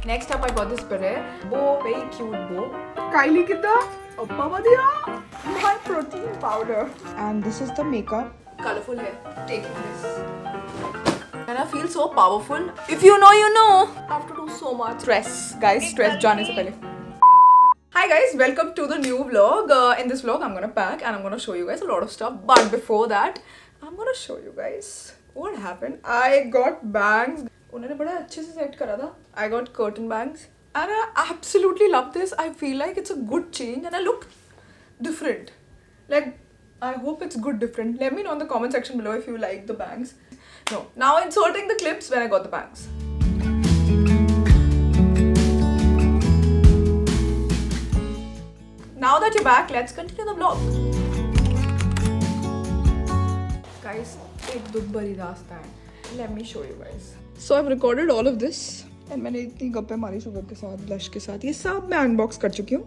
Next up, I got this beret. Bow, very cute bow. Kylie kita, Appa diya. My protein powder. And this is the makeup. Colorful hair. Taking this. And I feel so powerful. If you know, you know. I have to do so much. Stress. Guys, stress जाने से पहले. Hi guys, welcome to the new vlog. In this vlog, I'm gonna pack and I'm gonna show you guys a lot of stuff. But before that, I'm gonna show you guys what happened. I got bangs. उन्होंने बड़ा अच्छे से set करा था. I got curtain bangs and I absolutely love this. I feel like it's a good change and I look different. Like, I hope it's good different. Let me know in the comment section below if you like the bangs. No. Now inserting the clips when I got the bangs. Now that you're back, let's continue the vlog. Guys, एक दुख भरी रास्ता है. Let me show you guys. So I've recorded all of this and मैंने इतनी गप्पे मारी sugar के साथ, ब्लश के साथ, ये सब मैं अनबॉक्स कर चुकी हूँ.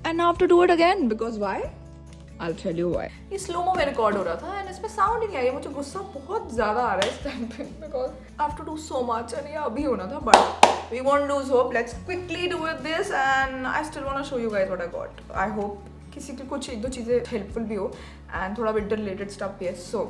And now I have to do it again because why? I'll tell you why. ये स्लो मो में रिकॉर्ड हो रहा था and इसमें साउंड ही नहीं आई. मुझे गुस्सा बहुत ज़्यादा आ रहा है इस टाइम पे because I have to do so much and ये अभी होना था but we won't lose hope. Let's quickly do with this and I still want to show you guys what I got. I hope किसी की कुछ एक दो चीज़ें helpful भी हो and थोड़ा winter related stuff भी है. So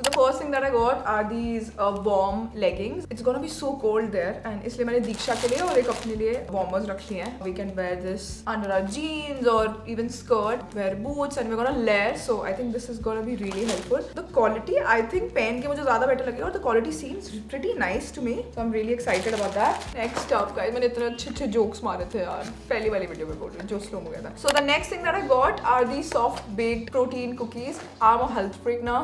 the first thing that I got are these warm leggings. It's gonna be so cold there and इसलिए मैंने दीक्षा के लिए और एक अपने लिए warmers रख लिए हैं. We can wear this under our jeans or even skirt, wear boots and we're gonna layer. So I think this is gonna be really helpful. The quality I think पहन के मुझे ज़्यादा better लगेगा और the quality seems pretty nice to me. So I'm really excited about that. Next up guys, मैंने इतने अच्छे jokes मारे थे यार. पहली वाली वीडियो में बोल रही हूँ जो slow हो गया था. So the next thing that I got are these soft baked protein cookies. I'm a health freak now.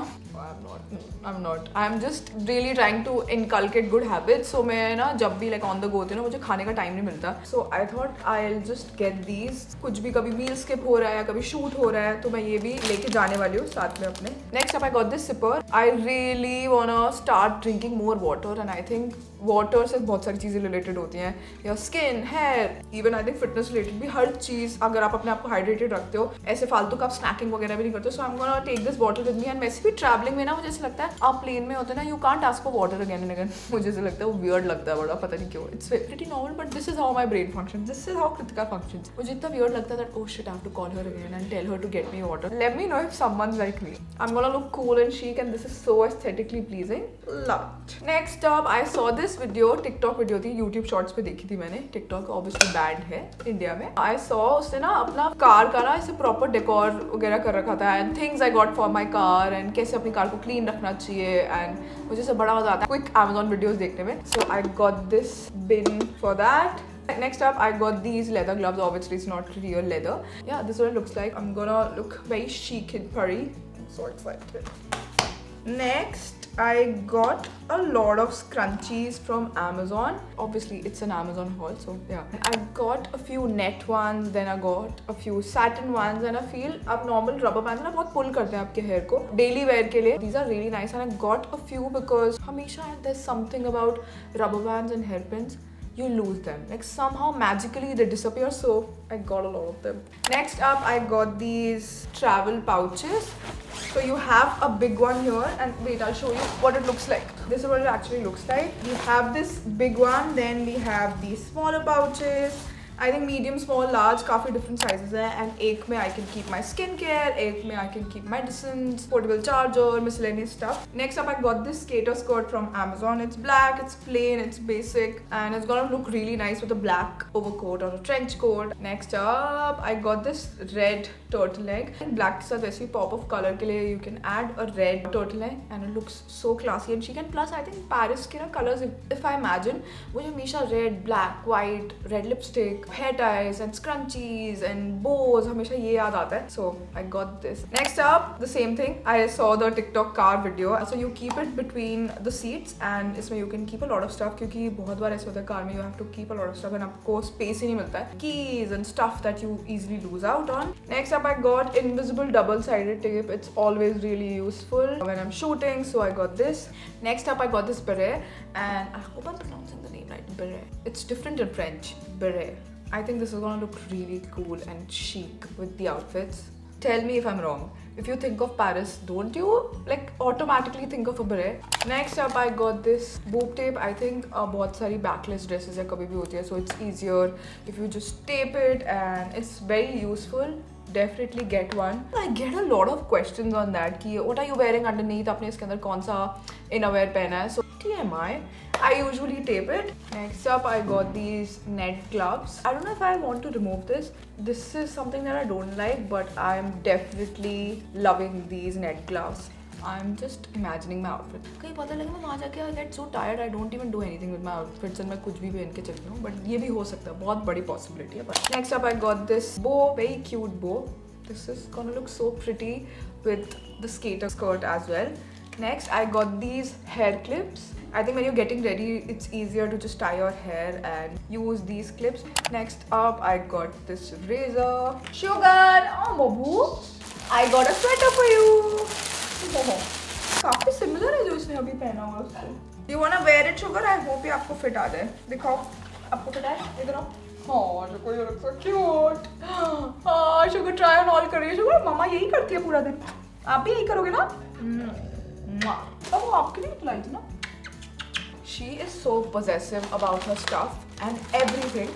I'm not. I'm just really trying to inculcate good habits. So मैं ना जब भी like on the go होती हूँ ना मुझे खाने का time नहीं मिलता. So I thought I'll just get these. कुछ भी कभी meal skip हो रहा है या कभी shoot हो रहा है तो मैं ये भी लेके जाने वाली हूँ साथ में अपने. Next up I got this sipper. I really wanna start drinking more water and I think water से बहुत सारी चीज़ें related होती हैं. Your skin, hair, even I think fitness related भी हर चीज़ अगर आप अपने आप को hydrated रखते हो ऐसे फालतू का आप snacking वगैरह भी नहीं करते हो. So I'm gonna take this bottle with me and वैसे भी traveling में ना मुझे ऐसा लगता है आप प्लेन में होते हैं ना you can't ask for water again and again. मुझे ऐसा लगता है वो वियर्ड लगता है बड़ा, पता नहीं क्यों. It's pretty normal but this is how my brain functions. This is how Kritika functions. मुझे इतना वियर्ड लगता है that oh shit I have to call her again and tell her to get me water. Let me know if someone's like me. I am gonna look cool and chic and this is so aesthetically pleasing. Love it. Next up I saw this video, TikTok video थी, YouTube shorts पे देखी थी मैंने. TikTok obviously banned है India में. I saw उसने ना अपना कार का ना ऐसे प्रॉपर डेकोर वगैरह कर रखा था and things I got for my car and कैसे अपनी कार को क्लीन रखना चाहिए and मुझे सब बड़ा मजा आता है क्विक Amazon वीडियोस देखने में. So I got this bin for that. Next up I got these leather gloves. Obviously it's not real leather. Yeah, this is what it looks like. I'm gonna look very chic and purry. I'm so excited. Next I got a lot of scrunchies from Amazon. Obviously it's an Amazon haul, so yeah. I got a few net ones, then I got a few satin ones and I feel अब normal rubber bands ना बहुत pull करते हैं आपके hair को daily wear के लिए. These are really nice and I got a few because हमेशा there's something about rubber bands and hairpins. You lose them. Like somehow magically they disappear, so I got a lot of them. Next up I got these travel pouches. So you have a big one here and wait I'll show you what it looks like. This is what it actually looks like. We have this big one, then we have these smaller pouches. I think medium, small, large, काफ़ी different sizes हैं and एक में I can keep my skincare, एक में I can keep medicines, portable charger, miscellaneous stuff. Next up I got this skater skirt from Amazon. It's black, it's plain, it's basic and it's gonna look really nice with a black overcoat or a trench coat. Next up I got this red turtleneck. Black के साथ वैसे ही pop of color के लिए you can add a red turtleneck and it looks so classy and chic. And plus I think Paris के ना colors if I imagine मुझे हमेशा red, black, white, red lipstick, hair ties and scrunchies and bows हमेशा ये याद आता है. So I got this. Next up the same thing. I saw the TikTok car video. So you keep it between the seats and इसमें you can keep a lot of stuff क्योंकि बहुत बार ऐसे होता है कार में you have to keep a lot of stuff and आपको space ही नहीं मिलता है. Keys and stuff that you easily lose out on. Next up I got invisible double-sided tape. It's always really useful when I'm shooting. So I got this. Next up I got this beret and I hope I'm pronouncing the name right. Beret. It's different in French. Beret. I think this is gonna look really cool and chic with the outfits. Tell me if I'm wrong. If you think of Paris, don't you like automatically think of a beret? Next up, I got this boob tape. I think बहुत सारी backless dresses है कभी भी होती है, so it's easier if you just tape it and it's very useful. Definitely get one. I get a lot of questions on that कि what are you wearing underneath? आपने इसके अंदर कौन सा innerwear पहना है? So TMI. I usually tape it. Next up, I got these net gloves. I don't know if I want to remove this. This is something that I don't like, but I'm definitely loving these net gloves. I'm just imagining my outfit. कहीं पता लगे मैं वहाँ जाके I get so tired. I don't even do anything with my outfits and मैं कुछ भी पहन के चलती हूँ. But ये भी हो सकता है. बहुत बड़ी possibility है. But next up, I got this bow, very cute bow. This is gonna look so pretty with the skater skirt as well. Next, I got these hair clips. I think when you're getting ready, it's easier to just tie your hair and use these clips. Next up, I got this razor. Sugar! Oh, Mobu! I got a sweater for you! Oh, काफी similar है जो इसने अभी पहना हुआ उसको. You wanna wear it, Sugar? I hope ये आपको fit आ जाए. दिखाओ, आपको fit आए? इधर आओ. Oh, Sugar, you look so cute. हाँ, Sugar try on all कर रही है. Sugar, मम्मा यही करती है पूरा दिन. आप भी यही करोगे ना? अब वो आपके लिए लाई थी ना. She is so possessive about her stuff and everything.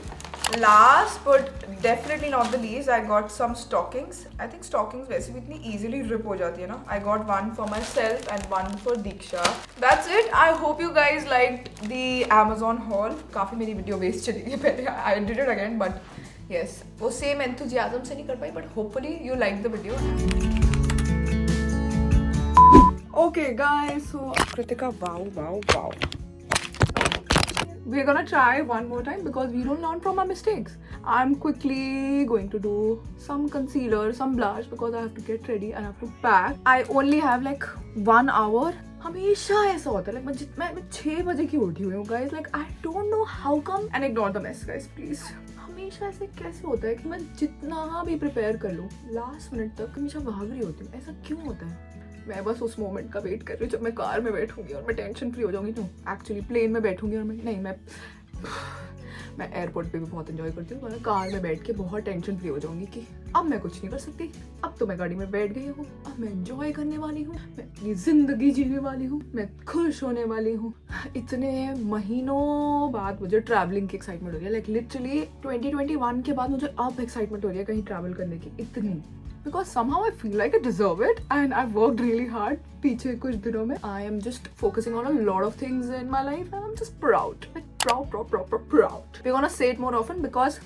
Last but definitely not the least, I got some stockings. I think stockings वैसे भी इतनी easily rip हो जाती है ना. I got one for myself and one for Diksha. That's it. I hope you guys liked the Amazon haul. काफी मेरी video waste चली गई पहले. I did it again, but yes, वो same enthusiasm से नहीं कर पाई, but hopefully you liked the video. Okay guys, so Kritika, wow. We're gonna try one more time because we don't learn from our mistakes. I'm quickly going to do some concealer, some blush because I have to get ready and I have to pack. I only have like 1 hour. हमेशा ऐसा होता है like मैं 6 बजे की उठी हुई हूँ guys. Like I don't know how come. And ignore the mess guys please. हमेशा ऐसे कैसे होता है कि मैं जितना भी प्रिपेयर कर लूँ लास्ट मिनट तक हमेशा भाग रही होती हूँ. ऐसा क्यों होता है? मैं बस उस मोमेंट का वेट कर रही हूँ जब मैं कार में बैठूंगी और मैं टेंशन फ्री हो जाऊंगी. तो एक्चुअली प्लेन में बैठूंगी और मैं एयरपोर्ट पे भी बहुत एंजॉय करती हूँ. मैं कार में बैठ के बहुत टेंशन फ्री हो जाऊंगी कि अब मैं कुछ नहीं कर सकती. अब तो मैं गाड़ी में बैठ गई हूँ. अब मैं एंजॉय करने वाली हूँ. मैं अपनी जिंदगी जीने वाली हूँ. मैं खुश होने वाली हूँ. इतने महीनों बाद मुझे ट्रैवलिंग की एक्साइटमेंट हो रही है. लाइक लिटरली 2021 के बाद मुझे अब एक्साइटमेंट हो रही है कहीं ट्रैवल करने की. इतनी because somehow I feel like I deserve it and I've worked really hard. पीछे कुछ दिनों में I am just focusing on a lot of things in my life and I'm just proud. Like proud. We're gonna say it more often because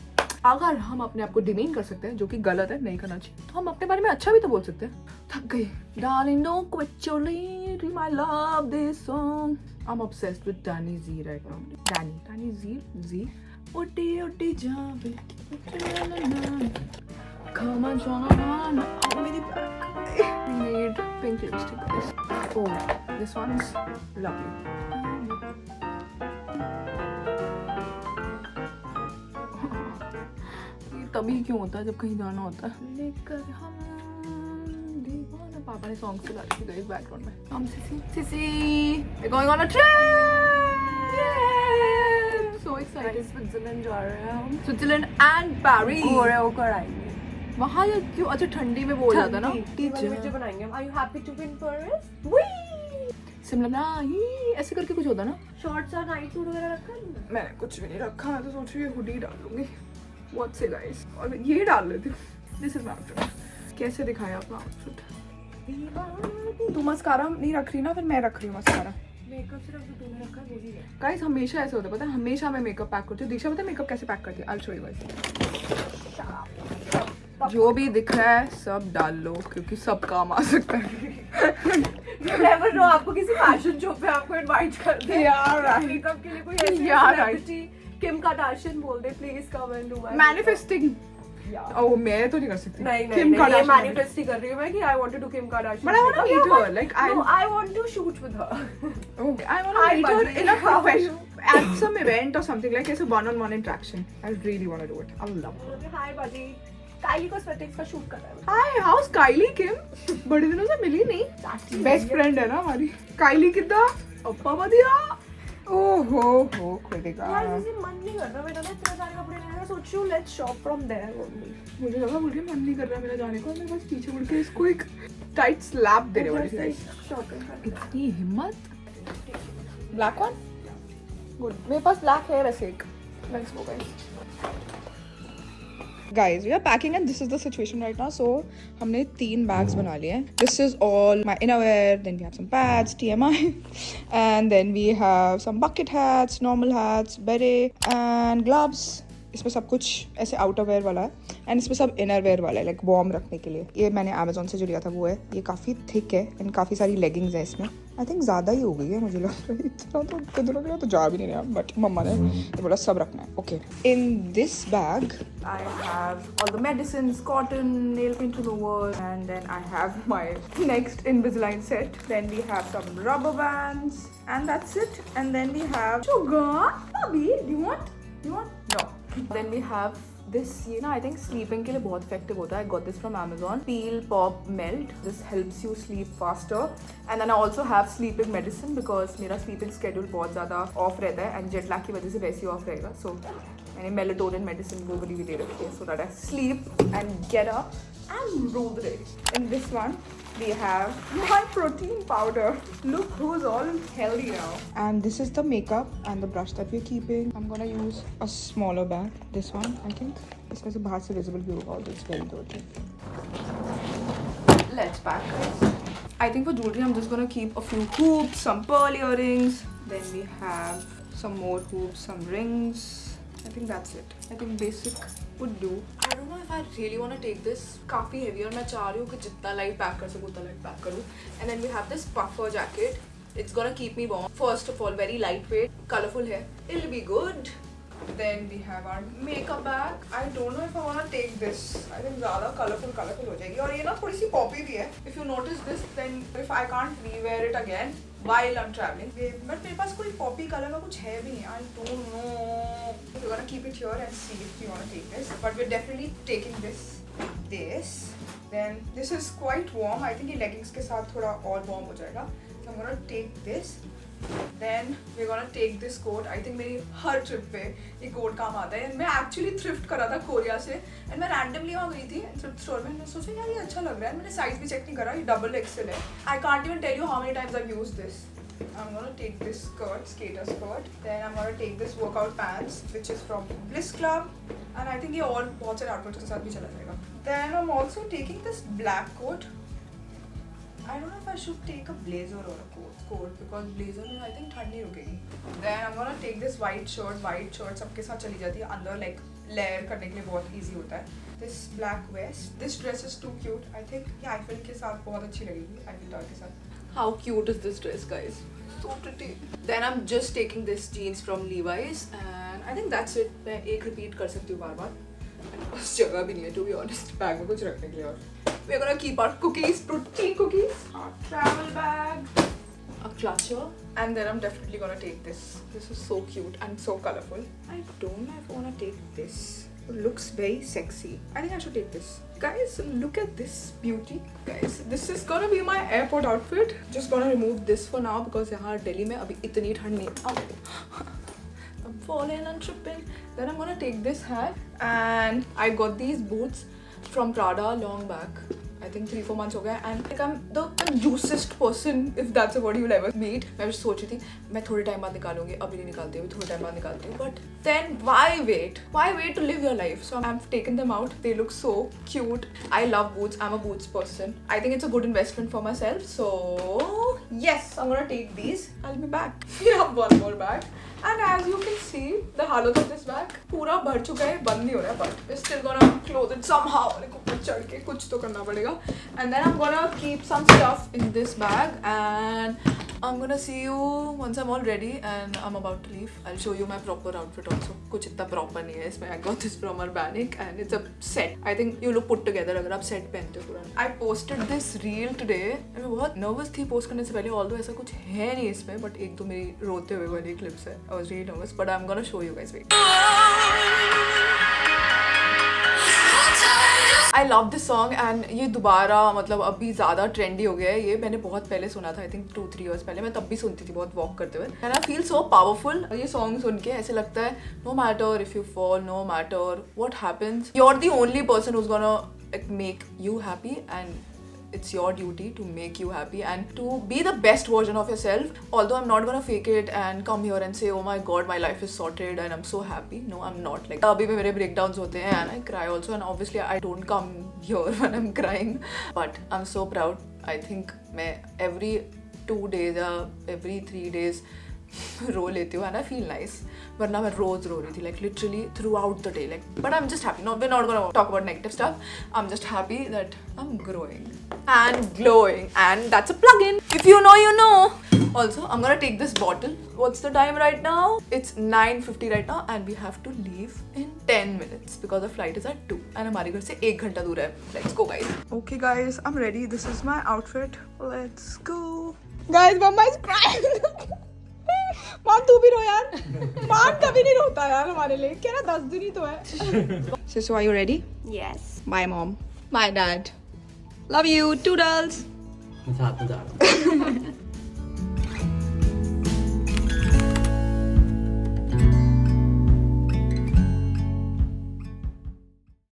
अगर हम अपने आप को demean कर सकते हैं जो कि गलत है, नहीं करना चाहिए, तो हम अपने बारे में अच्छा भी तो बोल सकते हैं. थक गई. Darling, don't quit your lead. I love this song. I'm obsessed with Danny Z right now. Danny Z. Otti jaave. Come on, John. Oh, मेरी back. We made pink lipstick, guys. Oh, this one's lovely. ये तभी क्यों होता है जब कहीं जाना होता है. लेकर हम दीवाना. पापा ने सॉन्ग चला रखी है बैकग्राउंड में. हम सिसी we're going on a trip. Yeah. So excited. Switzerland जा रहे हैं हम. Switzerland and Paris. गोरे होकर आएंगे. वहाँ क्यों? अच्छा ठंडी में वो हो जाता ना. वीडियो बनाएंगे हम. Are you happy to be in Paris? Wee! सिमला ही ऐसे करके कुछ होता ना. शॉर्ट्स और नाइट सूट वगैरह रखा है? मैंने कुछ भी नहीं रखा. मैं तो सोच रही हूँ हुडी डाल लूंगी. What say guys? और ये डाल लेती हूँ. This is my outfit. कैसे दिखाया अपना आउटफिट? तू मस्कारा नहीं रख रही ना, फिर मैं रख रही हूँ मस्कारा. मेकअप सिर्फ तूने रखा है वो ही है. गाइस हमेशा ऐसे होता है पता है. हमेशा मैं मेकअप पैक करती हूँ. दीक्षा पता है मेकअप कैसे पैक करती है? I'll show you guys. जो भी दिख रहा है सब डाल लो क्योंकि सब काम आ सकता है. नेवर नो आपको किसी फैशन शो पे आपको इनवाइट कर दे यार मेकअप के लिए कोई ऐसी सेलिब्रिटी किम कार्दाशियन बोल दे please come and do my manifesting. Oh मैं तो नहीं कर सकती. नहीं किम कार्दाशियन मैनिफेस्ट कर रही हूं मैं कि I want to do Kim Kardashian. But I want to meet her. Like I want to shoot with her. Okay I want to meet her in a professional at some event or something like as a one-on-one interaction. I really want to do it. I love it. Hi buddy. Kylie को Stockings का shoot कर रहा है. Hi, how's Kylie Kim? बड़े दिनों से मिली नहीं. Best friend है ना हमारी. Kylie कितना? अप्पा बढ़िया. ओहो कृतिका यार जैसे मन नहीं कर रहा मेरा ना इतने सारे कपड़े लेने का, सोच रही हूँ let's shop from there only. मुझे लगा बोल रही मन नहीं कर रहा मेरा जाने को, मेरे पास पीछे मुड़ के इसको एक टाइट स्लैप देने वाली थी। शॉपिंग इतनी हिम्मत। ब्लैक वन गुड, मेरे पास ब्लैक है वैसे एक। Let's go guys, we are packing and this is the situation right now. So हमने 3 बैग्स बना लिए हैं. This is all my innerwear, then we have some pads, TMI and then we have some bucket hats, normal hats, beret and gloves. इसमें सब कुछ ऐसे आउटरवेयर वाला है एंड इसमें सब इनरवेयर वाला है, लाइक वार्म रखने के लिए. ये मैंने अमेजोन से जो लिया था वो है. ये काफ़ी थिक है एंड काफ़ी सारी लेगिंग्स है इसमें. आई थिंक ज़्यादा ही हो गई है, मुझे लग रहा है इतना तो किधर गया तो जा भी नहीं रहा, बट मम्मा ने ये बोला सब रखना है. Okay, in this bag I have all the medicines, cotton, nail paint remover, and then I have my next Invisalign set. Then we have some rubber bands, and that's it. And then we have sugar. Bobby, do you want? No. Then we have this, ये ना I think sleeping के लिए बहुत effective होता है. I got this from Amazon. Peel Pop Melt. This helps you sleep faster. And then I also have sleeping medicine because मेरा sleeping schedule बहुत ज़्यादा off रहता है and jet lag की वजह से वैसे ही off रहेगा. So मैंने melatonin medicine वो वाली भी दे रखी है so that I sleep and get up and rule the day. In this one we have my protein powder. Look who's all healthy now. And this is the makeup and the brush that we're keeping. I'm gonna use a smaller bag. This one, I think. इसमें से बाहर से visible भी होगा, although it's very dirty. Let's pack guys. I think for jewelry I'm just gonna keep a few hoops, some pearl earrings. Then we have some more hoops, some rings. I think that's it. I think basic would do. I don't know if I really want to take this. काफी heavy और मैं चाह रही हूँ कि जितना light pack कर सकूँ उतना light pack करूँ. And then we have this puffer jacket. It's gonna keep me warm. First of all, very lightweight, colorful है. It'll be good. Then we have our makeup bag. I don't know if I want to take this. I think ज़्यादा colorful हो जाएगी और ये ना थोड़ी सी poppy भी है. If you notice this, then if I can't re-wear it again while I'm traveling. But मेरे पास कोई poppy color का कुछ है भी नहीं. I don't know. We're gonna keep it here and see if we want to take this. But we're definitely taking this. Then this is quite warm. I think ये leggings के साथ थोड़ा और warm हो जाएगा. So I'm gonna take this. Then we're gonna take this coat. I think मेरी हर trip पे ये coat काम आता है. मैं actually thrift करा था कोरिया से and मैं randomly वहाँ गई थी thrift store में. मैंने सोचा यार ये अच्छा लग रहा है. मैंने size भी check नहीं करा. ये double XL है. I can't even tell you how many times I've used this. I'm gonna take this skirt, skater skirt. Then I'm gonna take this workout pants, which is from Bliss Club. And I think ये और बहुत सारे outfits के साथ भी चला जाएगा. Then I'm also taking this black coat. I don't know if I should take a blazer or a coat because blazer में I think ठंड नहीं रुकेगी. Then I'm gonna take this white shirt. White shirt सबके साथ चली जाती है. अंदर like layer करने के लिए बहुत easy होता है. This black vest. This dress is too cute. I think ये Eiffel के साथ बहुत अच्छी लगेगी. Eiffel Tower के साथ. How cute is this dress, guys? So pretty. Then I'm just taking this jeans from Levi's and I think that's it. मैं एक repeat कर सकती हूँ बार-बार. बस जगह भी नहीं है to be honest. बैग में कुछ रखने के लिए और. We're gonna keep our cookies, protein cookies, our travel bag, a clutcher, and then I'm definitely gonna take this. This is so cute and so colorful. I don't know if I wanna take this. It looks very sexy. I think I should take this. Guys, look at this beauty. Guys, this is gonna be my airport outfit. Just gonna remove this for now because यहाँ दिल्ली में अभी इतनी ठंड नहीं. I'm falling and tripping. Then I'm gonna take this hat and I got these boots from Prada long back. I think 3-4 months हो गए and like I'm the juiciest person if that's a word you'll ever meet. मैं सोच रही थी मैं थोड़े time बाद निकालूंगी, अभी नहीं निकालती हूँ, थोड़े टाइम बाद निकालती हूँ. But then why wait? Why wait to live your life? So I've taken them out. They look so cute. I love boots. I'm a boots person. I think it's a good investment for myself. So yes, I'm gonna take these. I'll be back. We have one more bag. And as you can see, the हालत of this bag पूरा भर चुका है, बंद नहीं हो रहा है, but we're still gonna close it somehow. like ऊपर चढ़ के कुछ तो करना पड़ेगा. And then I'm gonna keep some stuff in this bag and I'm gonna see you once I'm all ready and I'm about to leave. I'll show you my proper outfit also. कुछ इतना proper नहीं है इसमें. I got this from Urbanic and it's a set. I think you look put together अगर आप set पहनते हो पूरा. I posted this reel today and मैं बहुत nervous थी post करने से पहले, although ऐसा कुछ है नहीं इसमें, but एक तो मेरी रोते हुए वाली clips है. I was really nervous, but I'm gonna show you guys. Wait. I love this song and ये दोबारा मतलब अभी ज़्यादा trendy हो गया है. ये मैंने बहुत पहले सुना था, I think 2-3 years पहले. मैं तब भी सुनती थी बहुत walk करते हुए. And I feel so powerful. ये song सुन के ऐसे लगता है no matter if you fall, no matter what happens, you're the only person who's gonna like make you happy, and it's your duty to make you happy and to be the best version of yourself. Although I'm not gonna fake it and come here and say, oh my god, my life is sorted and I'm so happy. No, I'm not. Like अभी भी मेरे breakdowns होते हैं and I cry also, and obviously I don't come here when I'm crying. But I'm so proud. I think मैं every 2 days या every 3 days रो लेती हूँ and I feel nice. वरना मैं रोज रो रही थी, like literally throughout the day. Like, but I'm just happy. No, we're not gonna talk about negative stuff. I'm just happy that I'm growing and glowing, and that's a plug-in. If you know, you know. Also, I'm gonna take this bottle. What's the time right now? It's 9:50 right now, and we have to leave in 10 minutes because the flight is at 2. And हमारे घर से 1 घंटा दूर है. Let's go, guys. Okay, guys, I'm ready. This is my outfit. Let's go. Guys, Mama is crying. Mom तू भी रो यार. Mom कभी नहीं रोता यार हमारे लिए. क्या ना 10 दिन ही तो है. So are you ready? Yes. Bye mom. Bye dad. Love you. Toodles. मैं साथ में जा रहा हूँ.